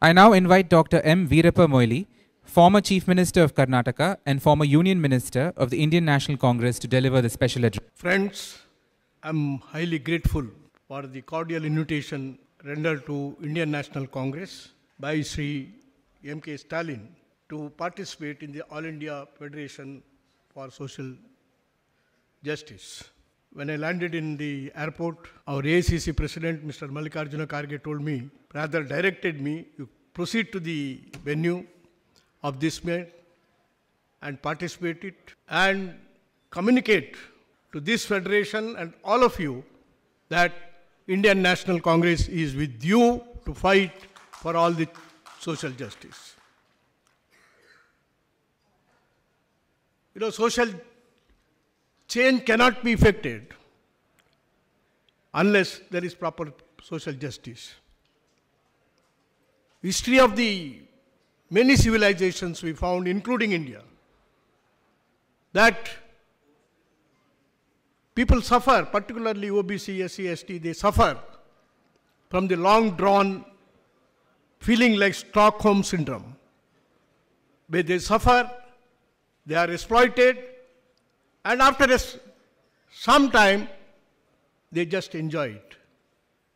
I now invite Dr. M. Veerappa Moily, former Chief Minister of Karnataka and former Union Minister of the Indian National Congress, to deliver the special address. Friends, I'm highly grateful for the cordial invitation rendered to Indian National Congress by Sri M.K. Stalin to participate in the All India Federation for Social Justice. When I landed in the airport, our AICC President, Mr. Mallikarjuna Kharge, told me, rather directed me, you proceed to the venue of this meet and participate it and communicate to this federation and all of you that Indian National Congress is with you to fight for all the social justice. You know, social change cannot be effected unless there is proper social justice. History of the many civilizations we found, including India, that people suffer, particularly OBC, SC, ST, they suffer from the long-drawn feeling like Stockholm syndrome, where they suffer, they are exploited, and after some time, they just enjoy it.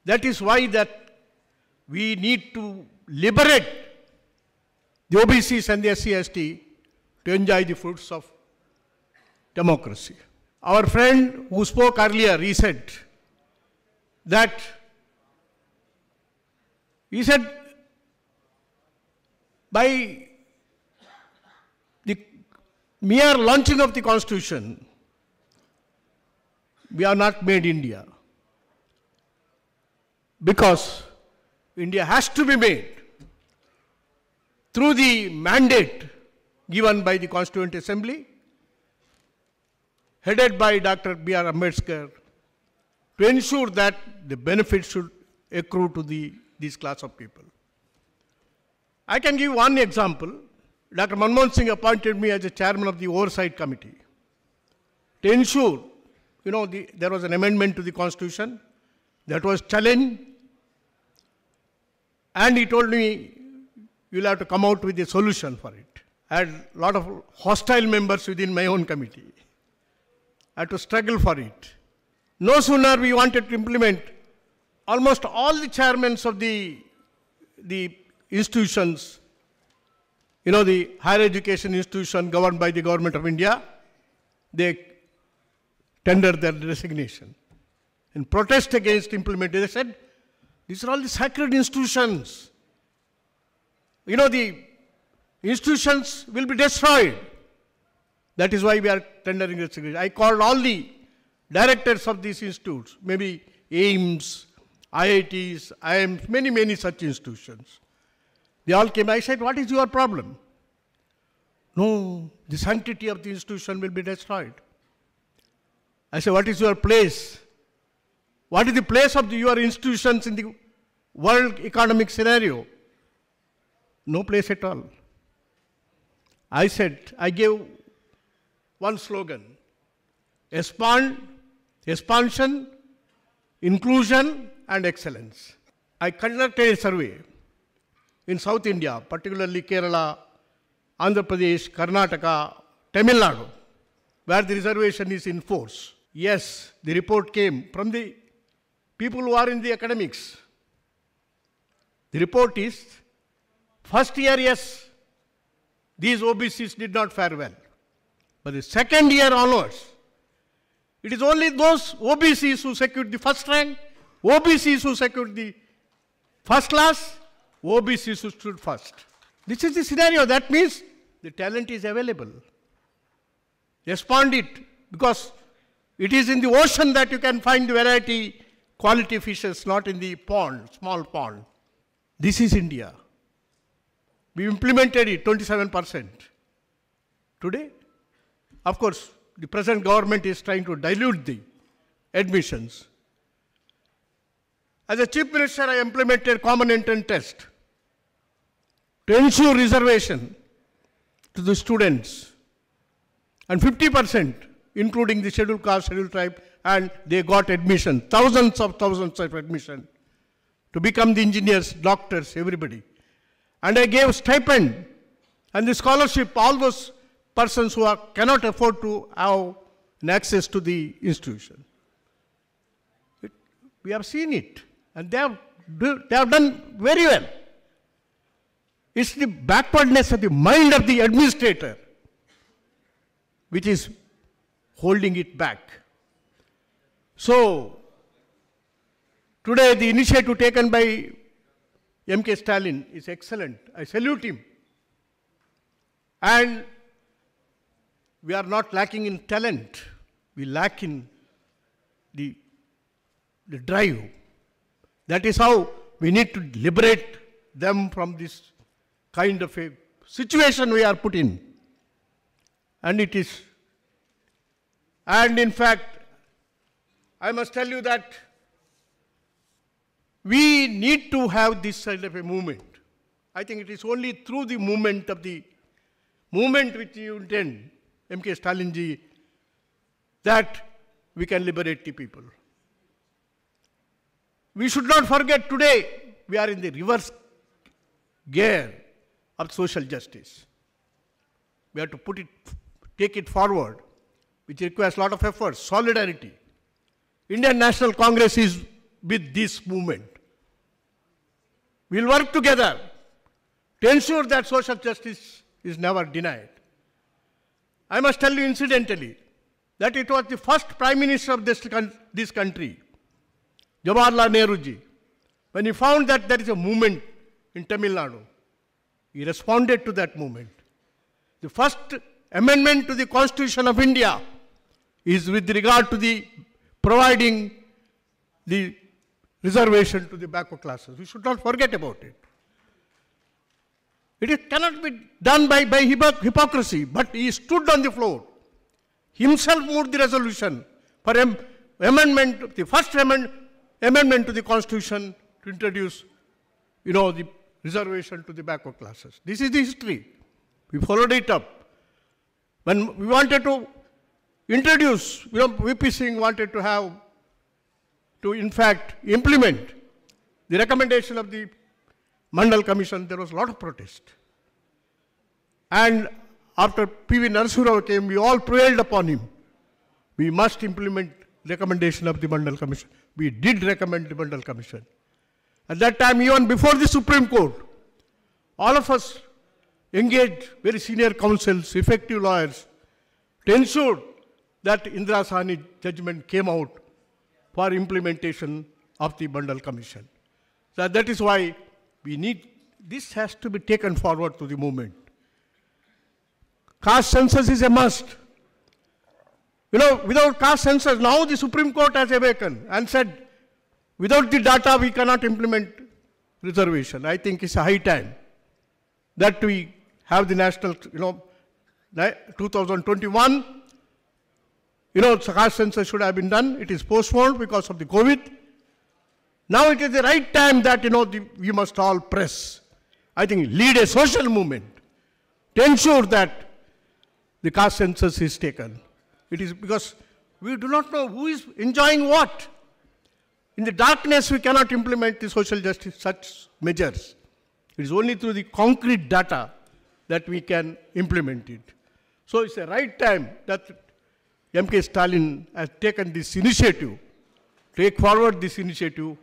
That is why that we need to liberate the OBCs and the SC, ST to enjoy the fruits of democracy. Our friend who spoke earlier, he said by the mere launching of the Constitution, we are not made India. Because India has to be made through the mandate given by the Constituent Assembly, headed by Dr. B.R. Ambedkar, to ensure that the benefits should accrue to this class of people. I can give one example. Dr. Manmohan Singh appointed me as the chairman of the Oversight Committee to ensure, there was an amendment to the Constitution that was challenged, and he told me, you'll have to come out with a solution for it. I had a lot of hostile members within my own committee. I had to struggle for it. No sooner we wanted to implement, almost all the chairmen of the institutions, the higher education institution governed by the government of India, they tendered their resignation. In protest against implementation, they said, these are all the sacred institutions. The institutions will be destroyed. That is why we are tendering resignation. I called all the directors of these institutes, maybe AIMS, IITs, IIMs, many such institutions. They all came. I said, what is your problem? No, the sanctity of the institution will be destroyed. I said, what is your place? What is the place of your institutions in the world economic scenario? No place at all. I said, I gave one slogan: expansion, inclusion, and excellence. I conducted a survey in South India, particularly Kerala, Andhra Pradesh, Karnataka, Tamil Nadu, where the reservation is in force. Yes, the report came from the people who are in the academics. The report is, first year, yes, these OBCs did not fare well. But the second year onwards, it is only those OBCs who secured the first rank, OBCs who secured the first class, OBCs who stood first. This is the scenario. That means the talent is available. Expand it, because it is in the ocean that you can find the variety, quality fishes, not in the pond, small pond. This is India. We implemented it 27%. Today, of course, the present government is trying to dilute the admissions. As a Chief Minister, I implemented common entrance test to ensure reservation to the students, and 50%, including the scheduled caste, scheduled tribe, and they got admission, thousands of admission, to become the engineers, doctors, everybody. And I gave stipend and the scholarship, all those persons who cannot afford to have an access to the institution. We have seen it, and they have done very well. It's the backwardness of the mind of the administrator which is holding it back. So, today the initiative taken by M.K. Stalin is excellent. I salute him. And we are not lacking in talent. We lack in the drive. That is how we need to liberate them from this kind of a situation we are put in. And it is. And in fact, I must tell you that we need to have this kind of a movement. I think it is only through the movement which you intend, M.K. Stalin ji, that we can liberate the people. We should not forget today we are in the reverse gear of social justice. We have to take it forward, which requires a lot of effort, solidarity. Indian National Congress is with this movement. We will work together to ensure that social justice is never denied. I must tell you incidentally that it was the first Prime Minister of this country, Jawaharlal Nehru ji, when he found that there is a movement in Tamil Nadu, he responded to that movement. The first amendment to the Constitution of India is with regard to the providing the reservation to the backward classes. We should not forget about it. It cannot be done by hypocrisy, but he stood on the floor. Himself moved the resolution for amendment, the first amendment to the Constitution to introduce, the reservation to the backward classes. This is the history. We followed it up. When we wanted to introduce, VP Singh wanted to in fact implement the recommendation of the Hon'ble Commission, there was a lot of protest. And after P.V. Narasimha Rao came, we all prevailed upon him. We must implement recommendation of the Hon'ble Commission. We did recommend the Hon'ble Commission. At that time, even before the Supreme Court, all of us engaged very senior counsels, effective lawyers, to ensure that Indira Sahni judgment came out for implementation of the Hon'ble Commission. So that is why this has to be taken forward to the movement. Caste census is a must. Without caste census, now the Supreme Court has awakened and said, without the data, we cannot implement reservation. I think it's a high time that we have the national, 2021, caste census should have been done. It is postponed because of the COVID. Now it is the right time that, we must all press. I think lead a social movement to ensure that the caste census is taken. It is because we do not know who is enjoying what. In the darkness, we cannot implement the social justice, such measures. It is only through the concrete data that we can implement it. So it's the right time that M.K. Stalin has taken this initiative. Take forward this initiative.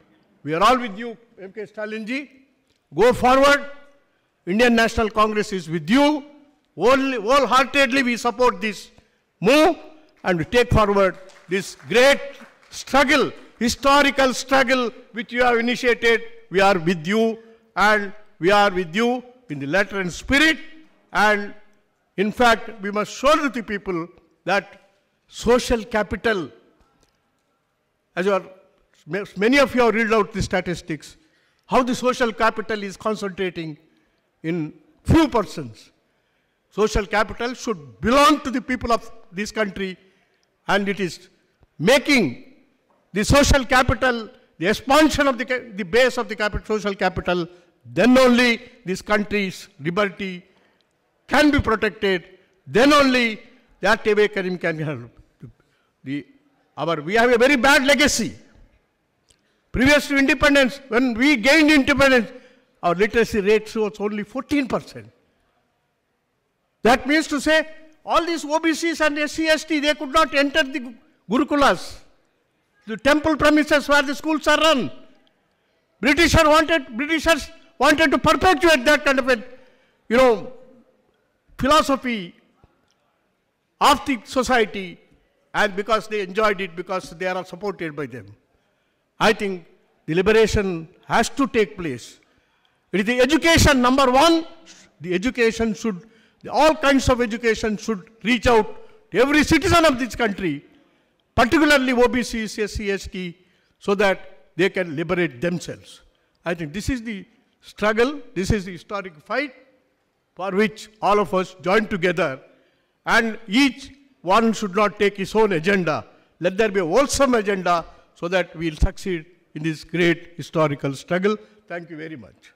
We are all with you, M.K. Stalin ji. Go forward. Indian National Congress is with you. Wholeheartedly we support this move and we take forward this great struggle, historical struggle which you have initiated. We are with you and we are with you in the letter and spirit. And in fact, we must show to the people that social capital, as many of you have read out the statistics, how the social capital is concentrating in few persons. Social capital should belong to the people of this country, and it is making the social capital, the expansion of the base of the social capital, then only this country's liberty can be protected, then only that awakening can help. We have a very bad legacy. Previous to independence, when we gained independence, our literacy rate was only 14%. That means to say, all these OBCs and SC/ST, they could not enter the Gurukulas, the temple premises where the schools are run. Britishers wanted to perpetuate that kind of a, philosophy of the society, and because they enjoyed it, because they are supported by them. I think the liberation has to take place. It is the education, number one, the education should, all kinds of education should reach out to every citizen of this country, particularly OBCs, SC/ST, so that they can liberate themselves. I think this is the struggle, this is the historic fight for which all of us join together, and each one should not take his own agenda. Let there be a wholesome agenda so that we will succeed in this great historical struggle. Thank you very much.